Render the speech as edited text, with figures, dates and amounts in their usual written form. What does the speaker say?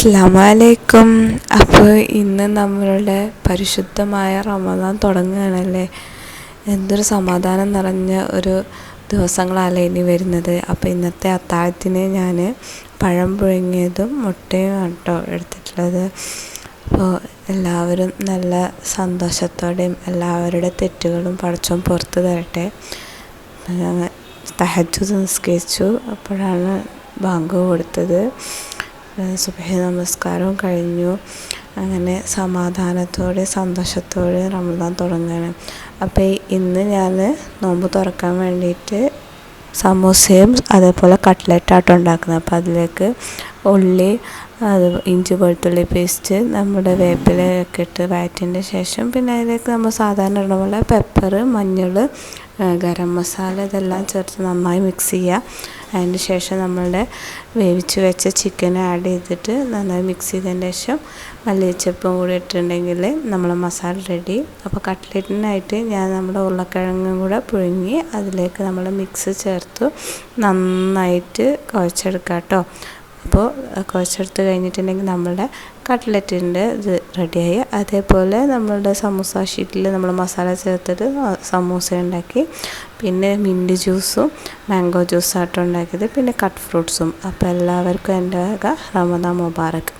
അസ്സലാമലൈക്കും. അപ്പോൾ ഇന്ന് നമ്മളുടെ പരിശുദ്ധമായ റമദാൻ തുടങ്ങുകയാണല്ലേ. എന്തൊരു സമാധാനം നിറഞ്ഞ ഒരു ദിവസങ്ങളല്ലേ ഇനി വരുന്നത്. അപ്പോൾ ഇന്നത്തെ അത്താഴത്തിന് ഞാൻ പഴം പുഴുങ്ങിയതും മുട്ടയും കേട്ടോ എടുത്തിട്ടുള്ളത്. അപ്പോൾ എല്ലാവരും നല്ല സന്തോഷത്തോടെയും എല്ലാവരുടെ തെറ്റുകളും പടച്ചോൻ പുറത്ത് തരട്ടെ. തഹജ്ജുദ് നിസ്കരിച്ചു. അപ്പോഴാണ് ബാങ്ക് കൊടുത്തത്. സുബ്ഹി നമസ്കാരവും കഴിഞ്ഞു. അങ്ങനെ സമാധാനത്തോടെ സന്തോഷത്തോടെ റമദാൻ തുടങ്ങുകയാണ്. അപ്പോൾ ഇന്ന് ഞാൻ നോമ്പ് തുറക്കാൻ വേണ്ടിയിട്ട് സമൂസയും അതേപോലെ കട്ട്ലറ്റാട്ടോ ഉണ്ടാക്കുന്നത്. അപ്പോൾ അതിലേക്ക് ഉള്ളി, ഇഞ്ചി വെളുത്തുള്ളി പേസ്റ്റ്, നമ്മുടെ വേപ്പിലയൊക്കെ ഇട്ട് വഴറ്റിയതിൻ്റെ ശേഷം പിന്നെ അതിലേക്ക് നമ്മൾ സാധാരണ ഇടുന്ന പോലെ പെപ്പർ, മഞ്ഞൾ, ഗരം മസാല ഇതെല്ലാം ചേർത്ത് നന്നായി മിക്സ് ചെയ്യുക. അതിന് ശേഷം നമ്മളുടെ വേവിച്ച് വെച്ച ചിക്കൻ ആഡ് ചെയ്തിട്ട് നന്നായി മിക്സ് ചെയ്തതിന് ശേഷം മല്ലിച്ചപ്പും കൂടി ഇട്ടിട്ടുണ്ടെങ്കിൽ നമ്മളെ മസാല റെഡി. അപ്പോൾ കട്ട്ലറ്റിനായിട്ട് ഞാൻ നമ്മുടെ ഉരുളക്കിഴങ്ങും കൂടെ പുഴുങ്ങി അതിലേക്ക് നമ്മൾ മിക്സ് ചേർത്തു നന്നായിട്ട് കുഴച്ചെടുക്കാം കേട്ടോ. അപ്പോൾ കുഴച്ചെടുത്ത് കഴിഞ്ഞിട്ടുണ്ടെങ്കിൽ നമ്മളുടെ കട്ട്ലറ്റിൻ്റെ ഇത് റെഡിയായി. അതേപോലെ നമ്മളുടെ സമൂസ ഷീറ്റിൽ നമ്മൾ മസാല ചേർത്തിട്ട് സമൂസ ഉണ്ടാക്കി. പിന്നെ മിൻറ്റ് ജ്യൂസും മാംഗോ ജ്യൂസായിട്ടും ഉണ്ടാക്കിയത്. പിന്നെ കട്ട് ഫ്രൂട്ട്സും. അപ്പോൾ എല്ലാവർക്കും എൻ്റെ വക റമദാൻ മുബാറക്ക്.